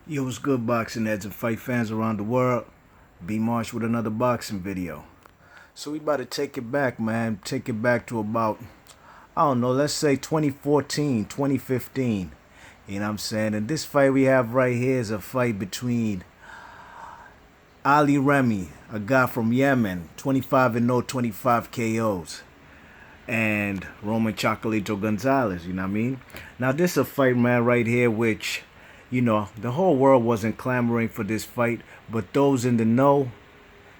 Yo, what's good, boxing heads and fight fans around the world? B Marsh with another boxing video. So we about to take it back, man. Take it back to about, I don't know, let's say 2014, 2015. You know what I'm saying? And this fight we have right here is a fight between Ali Remy, a guy from Yemen, 25-0, 25 KOs, and Roman Chocolatito Gonzalez, you know what I mean? Now this is a fight, man, right here, which, the whole world wasn't clamoring for this fight, but those in the know,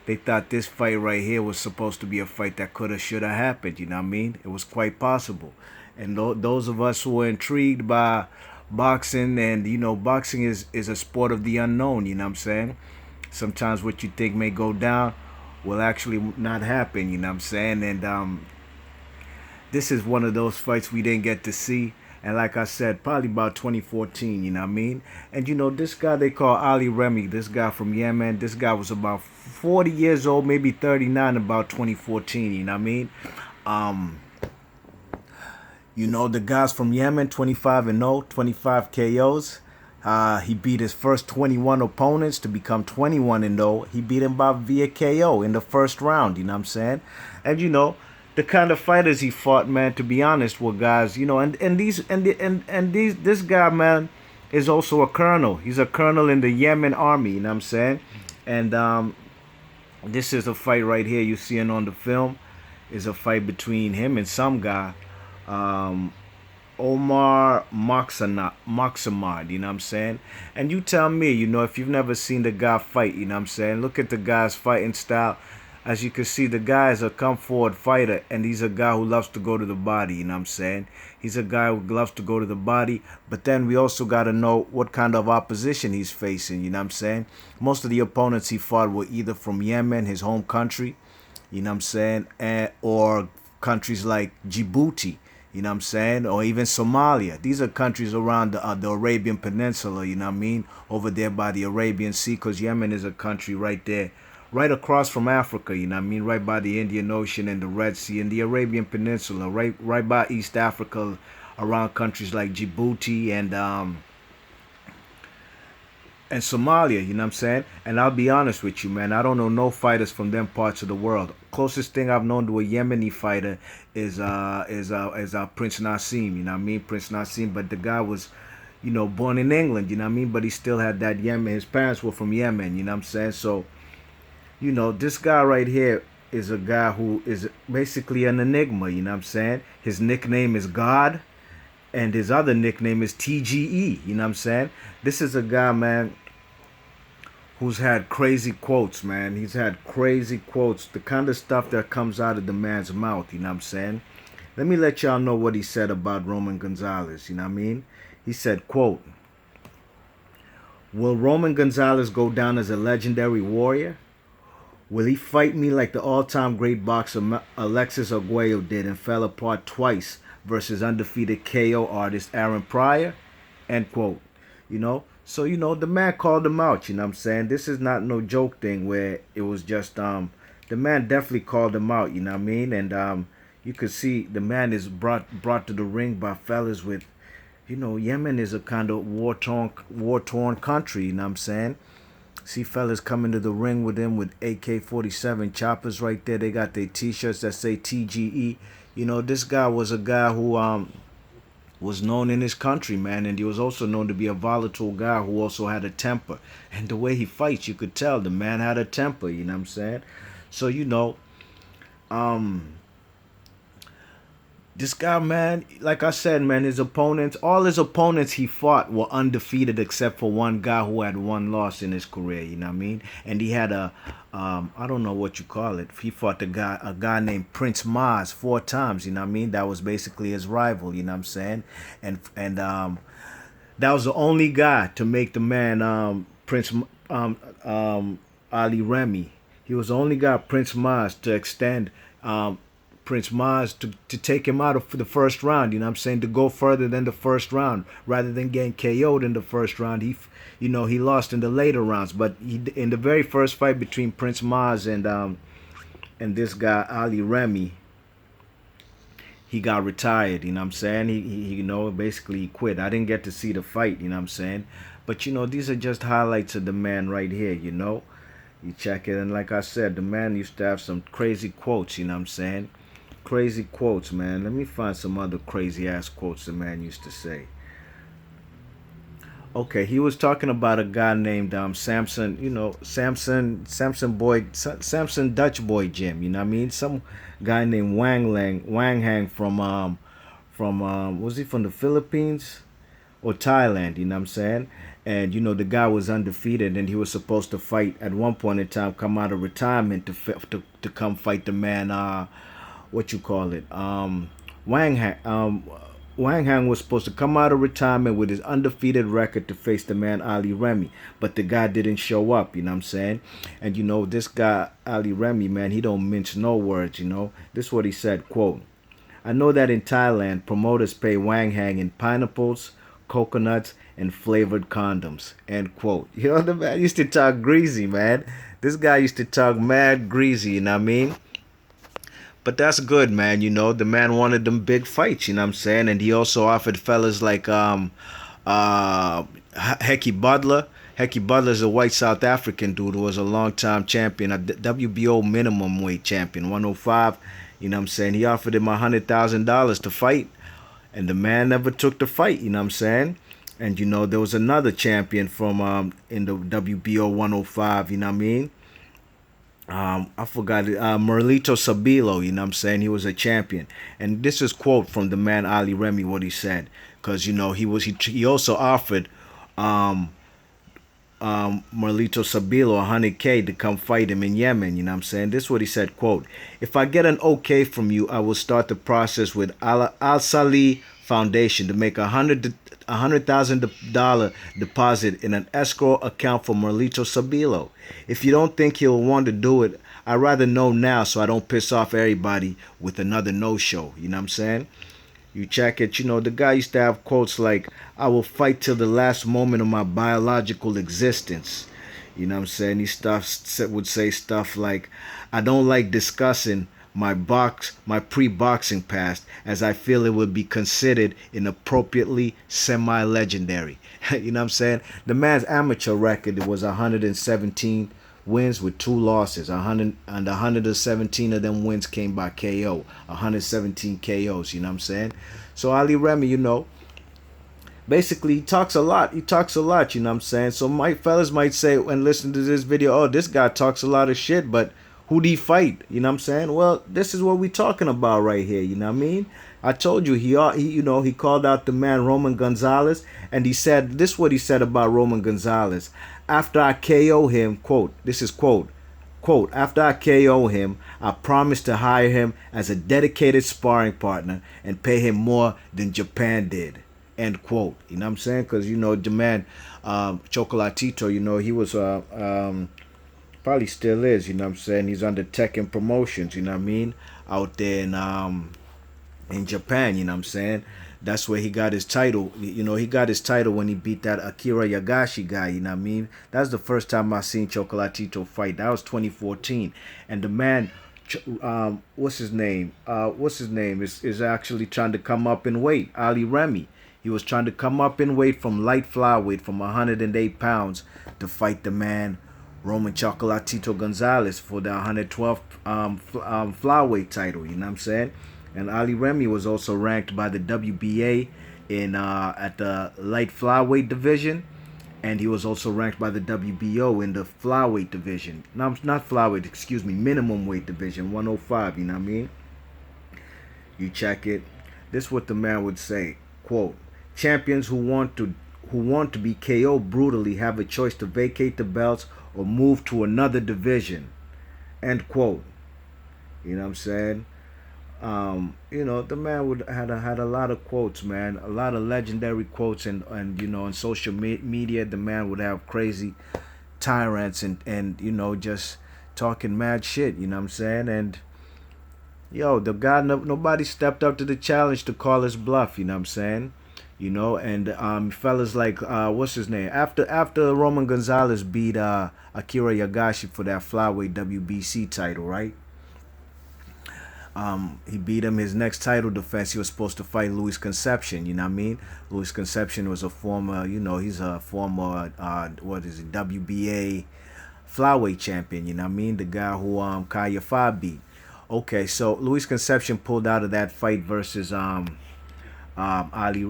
they thought this fight right here was supposed to be a fight that could have, should have happened, you know what I mean? It was quite possible. And those of us who were intrigued by boxing, and, boxing is a sport of the unknown, you know what I'm saying? Sometimes what you think may go down will actually not happen, you know what I'm saying? And this is one of those fights we didn't get to see. And like I said, probably about 2014, you know what I mean? And this guy they call Ali Remy, this guy from Yemen, this guy was about 40 years old, maybe 39 about 2014, you know what I mean? The guys from Yemen, 25-0, 25 KOs. He beat his first 21 opponents to become 21-0. He beat him by via KO in the first round, you know what I'm saying? And the kind of fighters he fought, man, to be honest, were guys, this guy, man, is also a colonel. He's a colonel in the Yemen army, you know what I'm saying? And this is a fight right here you seeing on the film, is a fight between him and some guy, Omar Moxamad, you know what I'm saying? And you tell me, if you've never seen the guy fight, you know what I'm saying? Look at the guy's fighting style. As you can see, the guy is a come-forward fighter, and he's a guy who loves to go to the body, you know what I'm saying? He's a guy who loves to go to the body, but then we also got to know what kind of opposition he's facing, you know what I'm saying? Most of the opponents he fought were either from Yemen, his home country, you know what I'm saying, or countries like Djibouti, you know what I'm saying, or even Somalia. These are countries around the Arabian Peninsula, you know what I mean, over there by the Arabian Sea, because Yemen is a country right there, right across from Africa, you know what I mean, right by the Indian Ocean and the Red Sea and the Arabian Peninsula, right by East Africa, around countries like Djibouti and Somalia, you know what I'm saying? And I'll be honest with you, man, I don't know no fighters from them parts of the world. Closest thing I've known to a Yemeni fighter is Prince Nassim, you know what I mean? Prince Nassim, but the guy was, born in England, you know what I mean? But he still had that Yemen. His parents were from Yemen, you know what I'm saying? So, this guy right here is a guy who is basically an enigma, you know what I'm saying? His nickname is God, and his other nickname is TGE, you know what I'm saying? This is a guy, man, who's had crazy quotes, man. He's had crazy quotes, the kind of stuff that comes out of the man's mouth, you know what I'm saying? Let me let y'all know what he said about Roman Gonzalez, you know what I mean? He said, quote, "Will Roman Gonzalez go down as a legendary warrior? Will he fight me like the all-time great boxer Alexis Arguello did and fell apart twice versus undefeated KO artist Aaron Pryor?" End quote. So the man called him out, you know what I'm saying? This is not no joke thing where it was just the man definitely called him out, you know what I mean? And you could see the man is brought to the ring by fellas with, Yemen is a kind of war-torn country, you know what I'm saying? See fellas coming to the ring with him with AK-47 choppers right there. They got their t-shirts that say TGE. This guy was a guy who was known in his country, man, and he was also known to be a volatile guy who also had a temper. And the way he fights, you could tell the man had a temper, you know what I'm saying? So, this guy, man, like I said, man, all his opponents he fought were undefeated except for one guy who had one loss in his career, you know what I mean? And he had I don't know what you call it. He fought a guy named Prince Maz 4 times, you know what I mean? That was basically his rival, you know what I'm saying? And that was the only guy to make the man, Ali Remy. He was the only guy, Prince Maz, to extend Prince Maz to take him out of the first round, you know what I'm saying, to go further than the first round rather than getting KO'd in the first round. He lost in the later rounds, but in the very first fight between Prince Maz and this guy Ali Remy, he got retired, you know what I'm saying? You know, basically he quit. I didn't get to see the fight, you know what I'm saying? But you know, these are just highlights of the man right here, you know? You check it, and like I said, the man used to have some crazy quotes, you know what I'm saying? Crazy quotes, man. Let me find some other crazy ass quotes the man used to say. Okay, he was talking about a guy named Samson, you know, Samson Dutch boy Jim, you know what I mean? Some guy named Wang Hang from was he from the Philippines or Thailand, you know what I'm saying? And you know the guy was undefeated and he was supposed to fight at one point in time, come out of retirement to come fight the man what you call it? Wang Hang Wang Hang was supposed to come out of retirement with his undefeated record to face the man Ali Remy, but the guy didn't show up, you know what I'm saying? And you know, this guy Ali Remy, man, he don't mince no words, you know. This is what he said, quote, I know that in Thailand, promoters pay Wang Hang in pineapples, coconuts, and flavored condoms, end quote. You know, the man used to talk greasy, man. This guy used to talk mad greasy, you know what I mean? But that's good, man. You know, the man wanted them big fights, you know what I'm saying? And he also offered fellas like Hecky Butler. Hecky Butler is a white South African dude who was a long time champion, a WBO minimum weight champion, 105. You know what I'm saying? He offered him $100,000 to fight, and the man never took the fight, you know what I'm saying? And you know, there was another champion from in the WBO 105, you know what I mean? I forgot it. Merlito Sabilo, you know what I'm saying? He was a champion. And this is quote from the man Ali Remy, what he said. Because, you know, he also offered Merlito Sabilo 100K to come fight him in Yemen, you know what I'm saying? This is what he said, quote, if I get an okay from you, I will start the process with Al Sali Foundation to make $100,000 deposit in an escrow account for Merlito Sabilo. If you don't think he'll want to do it, I'd rather know now so I don't piss off everybody with another no-show, you know what I'm saying? You check it, you know, the guy used to have quotes like, I will fight till the last moment of my biological existence. You know what I'm saying? Would say stuff like, I don't like discussing my pre-boxing past as I feel it would be considered inappropriately semi-legendary. You know what I'm saying? The man's amateur record was 117 wins with 2 losses. 117 of them wins came by KO. 117 KOs, you know what I'm saying? So Ali Remy, you know, basically he talks a lot. He talks a lot, you know what I'm saying? So my fellas might say when listening to this video, oh, this guy talks a lot of shit, but who'd he fight? You know what I'm saying? Well, this is what we talking about right here, you know what I mean? I told you he called out the man Roman Gonzalez, and he said this is what he said about Roman Gonzalez. After I KO him, quote, this is quote, after I KO him, I promise to hire him as a dedicated sparring partner and pay him more than Japan did. End quote. You know what I'm saying? Because, you know, the man, Chocolatito, you know, he was, probably still is, you know what I'm saying? He's under Tekken Promotions, you know what I mean? Out there in Japan, you know what I'm saying? That's where he got his title. You know, he got his title when he beat that Akira Yagashi guy, you know what I mean? That's the first time I seen Chocolatito fight. That was 2014. And the man, what's his name? Is actually trying to come up in weight. Ali Remy. He was trying to come up in weight from light flyweight from 108 pounds to fight the man Roman Chocolatito Gonzalez for the 112 flyweight title, you know what I'm saying? And Ali Remy was also ranked by the WBA in at the light flyweight division, and he was also ranked by the WBO in the flyweight division. No, not flyweight, excuse me, minimum weight division, 105, you know what I mean? You check it. This is what the man would say, quote, champions who want to be KO brutally have a choice to vacate the belts or move to another division, end quote. You know what I'm saying? You know, the man had a lot of quotes, man, a lot of legendary quotes, and you know, on social media, the man would have crazy tyrants and you know, just talking mad shit, you know what I'm saying? And yo, the guy, nobody stepped up to the challenge to call his bluff, you know what I'm saying? You know, and fellas like what's his name? After Roman Gonzalez beat Akira Yagashi for that flyweight WBC title, right? He beat him his next title defense. He was supposed to fight Luis Concepcion. You know what I mean? Luis Concepcion was a former, he's a former, what is it, WBA flyweight champion. You know what I mean? The guy who Kaya Fa beat. Okay, so Luis Concepcion pulled out of that fight versus Ali,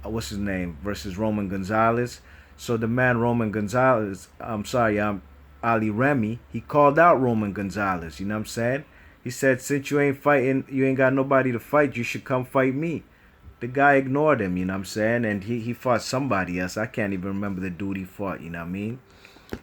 what's his name, versus Roman Gonzalez. So the man Roman Gonzalez, Ali Remy, he called out Roman Gonzalez. You know what I'm saying? He said, since you ain't fighting, you ain't got nobody to fight, you should come fight me. The guy ignored him, you know what I'm saying? And he fought somebody else. I can't even remember the dude he fought, you know what I mean?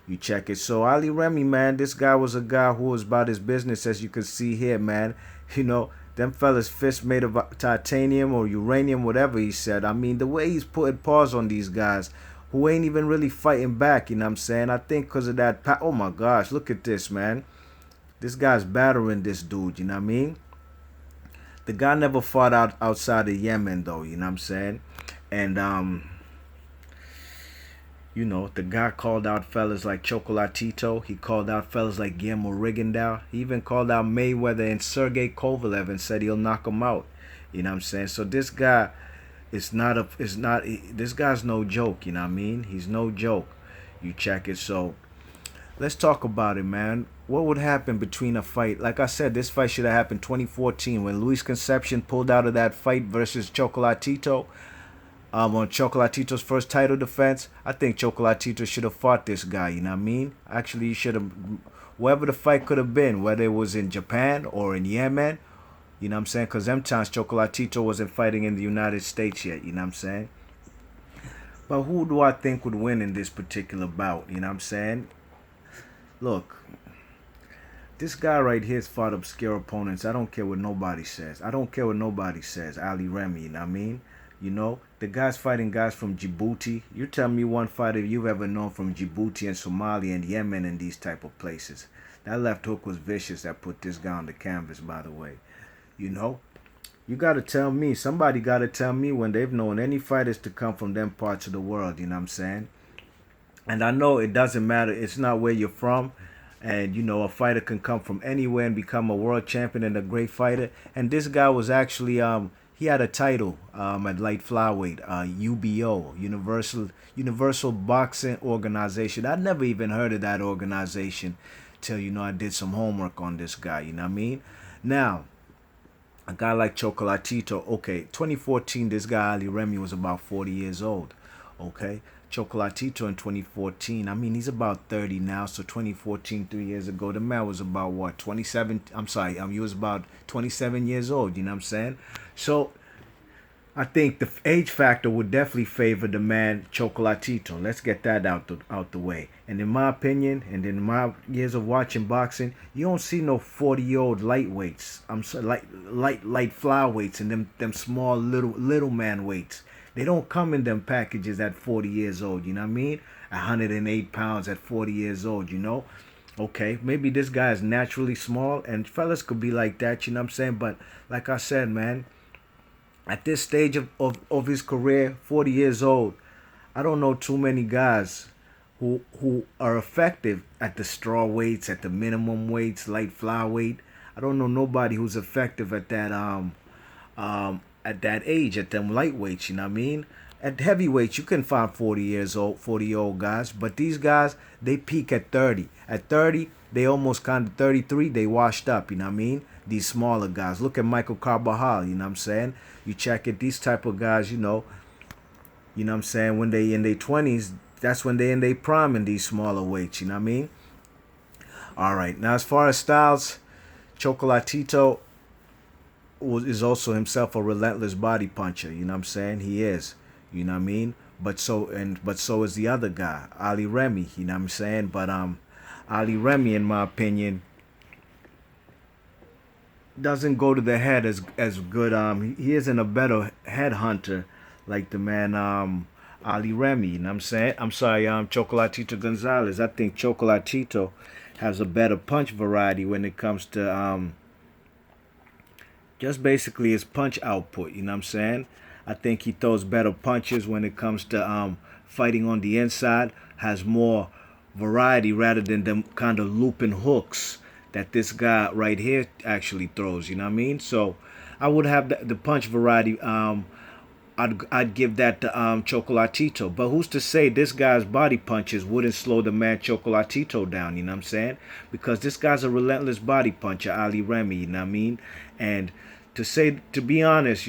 You check it. So Ali Remy, man, this guy was a guy who was about his business, as you can see here, man. You know, them fellas fists made of titanium or uranium, whatever he said. I mean, the way he's putting paws on these guys who ain't even really fighting back, you know what I'm saying? I think because of that, oh my gosh, look at this, man. This guy's battering this dude, you know what I mean? The guy never fought outside of Yemen, though, you know what I'm saying? And, the guy called out fellas like Chocolatito. He called out fellas like Guillermo Rigondeaux. He even called out Mayweather and Sergey Kovalev and said he'll knock him out. You know what I'm saying? So this guy this guy's no joke, you know what I mean? He's no joke. You check it. So let's talk about it, man. What would happen between a fight? Like I said, this fight should have happened 2014 when Luis Concepcion pulled out of that fight versus Chocolatito. On Chocolatito's first title defense, I think Chocolatito should have fought this guy, you know what I mean? Actually, he should have, wherever the fight could have been, whether it was in Japan or in Yemen, you know what I'm saying? Because them times Chocolatito wasn't fighting in the United States yet, you know what I'm saying? But who do I think would win in this particular bout, you know what I'm saying? Look, this guy right here's fought obscure opponents. I don't care what nobody says. Ali Remy, you know what I mean? You know, the guy's fighting guys from Djibouti. You tell me one fighter you've ever known from Djibouti and Somalia and Yemen and these type of places. That left hook was vicious that put this guy on the canvas, by the way. You know, you got to tell me, somebody got to tell me when they've known any fighters to come from them parts of the world, you know what I'm saying? And I know it doesn't matter. It's not where you're from. And, a fighter can come from anywhere and become a world champion and a great fighter. And this guy was actually, he had a title at light flyweight, UBO, Universal Boxing Organization. I'd never even heard of that organization till, I did some homework on this guy, you know what I mean? Now, a guy like Chocolatito, okay, 2014, this guy Ali Remy was about 40 years old, okay? Chocolatito in 2014, I mean, he's about 30 now, so 2014, 3 years ago, the man was about, what, 27, he was about 27 years old, you know what I'm saying? So, I think the age factor would definitely favor the man Chocolatito. Let's get that out the way. And in my opinion, and in my years of watching boxing, you don't see no 40-year-old lightweights. I'm sorry, light flyweights and them small little man weights. They don't come in them packages at 40 years old, you know what I mean? 108 pounds at 40 years old, you know? Okay, maybe this guy is naturally small, and fellas could be like that, you know what I'm saying? But like I said, man, at this stage of his career, 40 years old, I don't know too many guys who are effective at the straw weights, at the minimum weights, light flyweight. I don't know nobody who's effective at that at that age, at them lightweights, you know what I mean? At heavyweights, you can find 40-year-old guys, but these guys, they peak at 30. At 30, they almost kind of 33, they washed up, you know what I mean? These smaller guys. Look at Michael Carbajal, you know what I'm saying? You check it, these type of guys, you know what I'm saying, when they in their 20s, that's when they in their prime in these smaller weights, you know what I mean? All right, now as far as styles, Chocolatito is also himself a relentless body puncher, you know what I'm saying? He is, you know what I mean? But so is the other guy, Ali Remy, you know what I'm saying? But Ali Remy, in my opinion, doesn't go to the head as good. He isn't a better head hunter like the man Ali Remy, you know what I'm saying? I'm sorry, Chocolatito Gonzalez. I think Chocolatito has a better punch variety when it comes to just basically his punch output, you know what I'm saying? I think he throws better punches when it comes to fighting on the inside, has more variety rather than them kind of looping hooks that this guy right here actually throws. You know what I mean? So I would have the punch variety. I'd give that to Chocolatito. But who's to say this guy's body punches wouldn't slow the man Chocolatito down, you know what I'm saying? Because this guy's a relentless body puncher, Ali Remy, you know what I mean? And to be honest,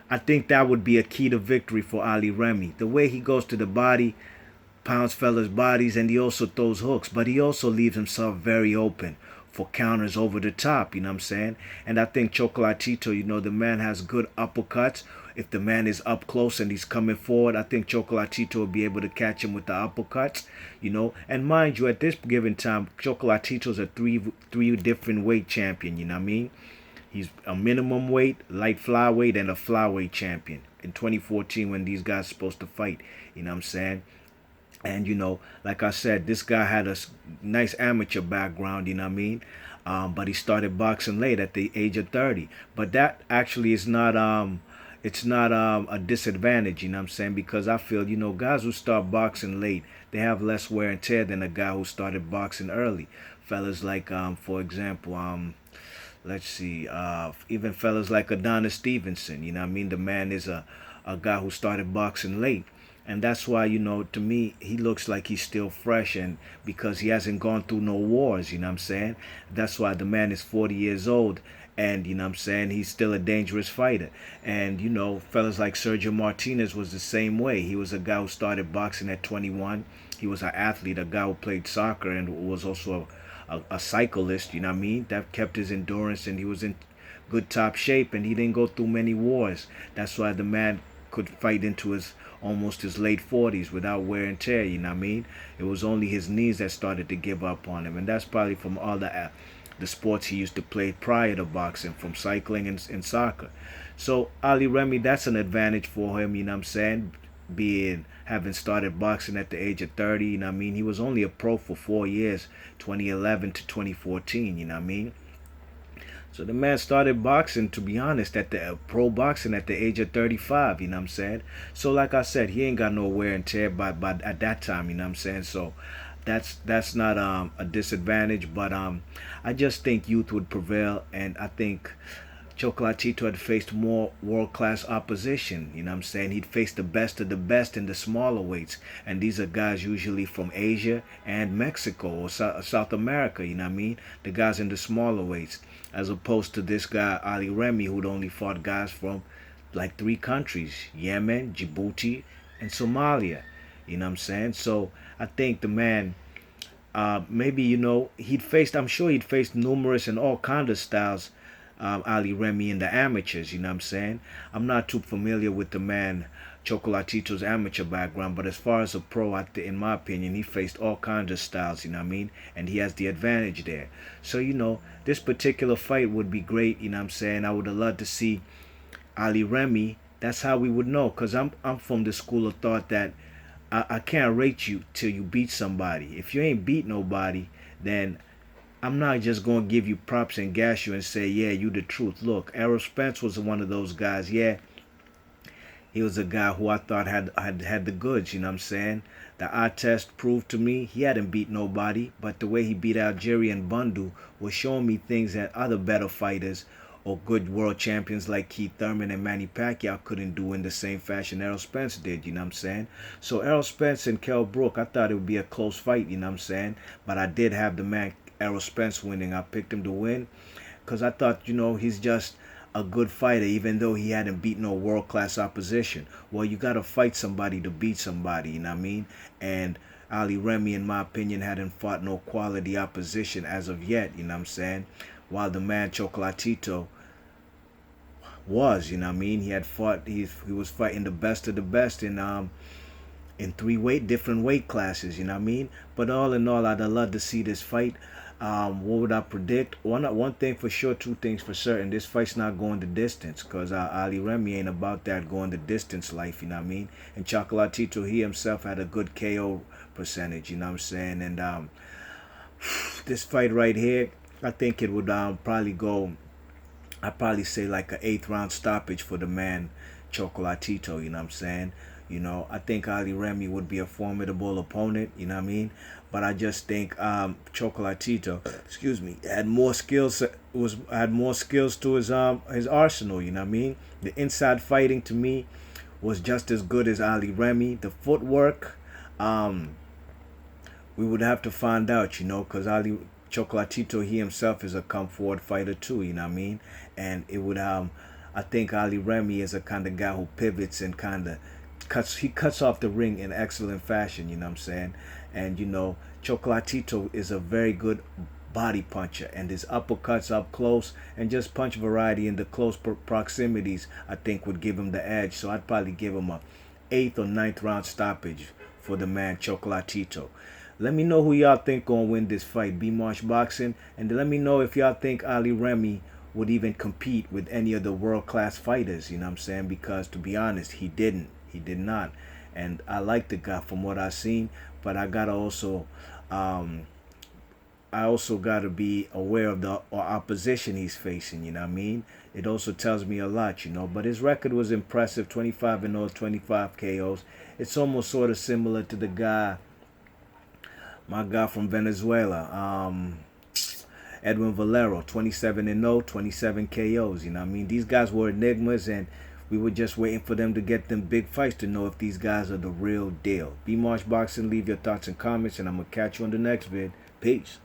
I think that would be a key to victory for Ali Remy. The way he goes to the body, pounds fellas' bodies, and he also throws hooks, but he also leaves himself very open for counters over the top, you know what I'm saying? And I think Chocolatito, the man has good uppercuts. If the man is up close and he's coming forward, I think Chocolatito will be able to catch him with the uppercuts, And mind you, at this given time, Chocolatito's a three different weight champion, you know what I mean? He's a minimum weight, light flyweight, and a flyweight champion in 2014 when these guys supposed to fight, you know what I'm saying? And like I said, this guy had a nice amateur background, you know what I mean? But he started boxing late at the age of 30. But that actually is not it's not a disadvantage, you know what I'm saying? Because I feel, guys who start boxing late, they have less wear and tear than a guy who started boxing early. Fellas like for example, let's see, even fellas like Adonis Stevenson, you know what I mean? The man is a guy who started boxing late. And that's why, to me, he looks like he's still fresh, and because he hasn't gone through no wars, you know what I'm saying? That's why the man is 40 years old, and, you know what I'm saying, he's still a dangerous fighter. And, fellas like Sergio Martinez was the same way. He was a guy who started boxing at 21. He was an athlete, a guy who played soccer and was also a cyclist, you know what I mean? That kept his endurance, and he was in good top shape, and he didn't go through many wars. That's why the man could fight into almost his late 40s without wear and tear, you know what I mean? It was only his knees that started to give up on him, and that's probably from all the sports he used to play prior to boxing, from cycling and soccer. So Ali Remy, that's an advantage for him, you know what I'm saying? Having started boxing at the age of 30, you know what I mean? He was only a pro for 4 years, 2011 to 2014, you know what I mean? So the man started boxing, to be honest, at the pro boxing at the age of 35, you know what I'm saying? So like I said, he ain't got no wear and tear by at that time, you know what I'm saying? So that's not a disadvantage, but I just think youth would prevail, and I think Chocolatito had faced more world-class opposition, you know what I'm saying? He'd faced the best of the best in the smaller weights, and these are guys usually from Asia and Mexico or South America, you know what I mean? The guys in the smaller weights, as opposed to this guy, Ali Remy, who'd only fought guys from like 3 countries, Yemen, Djibouti, and Somalia, you know what I'm saying? So I think the man, maybe, I'm sure he'd faced numerous and all kinds of styles, Ali Remy in the amateurs, you know what I'm saying? I'm not too familiar with the man Chocolatito's amateur background, but as far as a pro, in my opinion, he faced all kinds of styles, you know what I mean? And he has the advantage there. So, this particular fight would be great, you know what I'm saying? I would have loved to see Ali Remy. That's how we would know, because I'm from the school of thought that I can't rate you till you beat somebody. If you ain't beat nobody, then I'm not just going to give you props and gas you and say, yeah, you the truth. Look, Errol Spence was one of those guys. Yeah, he was a guy who I thought had the goods, you know what I'm saying? The eye test proved to me he hadn't beat nobody, but the way he beat Algerian Bundu was showing me things that other better fighters or good world champions like Keith Thurman and Manny Pacquiao couldn't do in the same fashion Errol Spence did, you know what I'm saying? So Errol Spence and Kell Brook, I thought it would be a close fight, you know what I'm saying? But I did have the man Errol Spence winning. I picked him to win because I thought, he's just a good fighter, even though he hadn't beat no world-class opposition. Well, you got to fight somebody to beat somebody, you know what I mean? And Ali Remy, in my opinion, hadn't fought no quality opposition as of yet, you know what I'm saying? While the man Chocolatito was, you know what I mean? He had fought, he was fighting the best of the best in 3 different weight classes, you know what I mean? But all in all, I'd love to see this fight. What would I predict? One thing for sure, 2 things for certain. This fight's not going the distance, because Ali Remy ain't about that going the distance life, you know what I mean? And Chocolatito, he himself had a good KO percentage, you know what I'm saying? And this fight right here, I think it would probably go, I'd probably say like an 8th round stoppage for the man Chocolatito, you know what I'm saying? You know, I think Ali Remy would be a formidable opponent. You know what I mean? But I just think Chocolatito, excuse me, had more skills. Had more skills to his arsenal. You know what I mean? The inside fighting to me was just as good as Ali Remy. The footwork, um, we would have to find out, you know, because Ali Chocolatito, he himself is a come forward fighter too, you know what I mean? And it would I think Ali Remy is a kind of guy who pivots and kind of cuts off the ring in excellent fashion, you know what I'm saying? And you know, Chocolatito is a very good body puncher, and his uppercuts up close and just punch variety in the close proximities I think would give him the edge. So I'd probably give him a 8th or 9th round stoppage for the man Chocolatito. Let me know who y'all think gonna win this fight, B Marsh Boxing, and let me know if y'all think Ali Remy would even compete with any of the world class fighters, you know what I'm saying? Because to be honest, he didn't. He did not. And I like the guy from what I've seen, but I gotta also gotta be aware of the opposition he's facing, you know what I mean? It also tells me a lot, you know. But his record was impressive, 25-0, 25 KOs. It's almost sort of similar to my guy from Venezuela, Edwin Valero, 27-0, 27 KOs. You know what I mean? These guys were enigmas, and we were just waiting for them to get them big fights to know if these guys are the real deal. B Marsh Boxing, leave your thoughts and comments, and I'm going to catch you on the next vid. Peace.